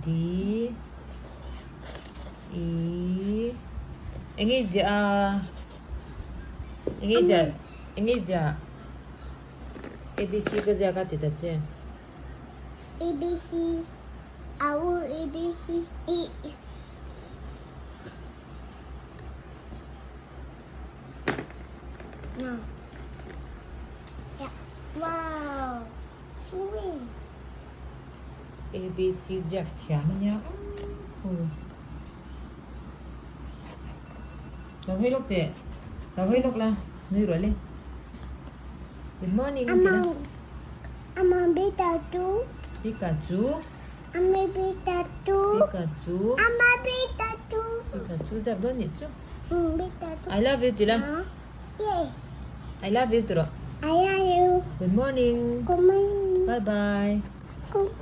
D E Engelsia ABC cái gì cả thì chứ ABC our ABC E no yeah wow sweet ABC giặc thèm nhá đâu hết lúc tệ đâu hết lúc là như rồi lên good morning I'm Pikachu Pikachu I'm Pikachu Pikachu I'm Pikachu Pikachu giặc đó nhỉ chứ Pikachu I love you Thil yes I love you Thil I love you good morning good morning bye bye good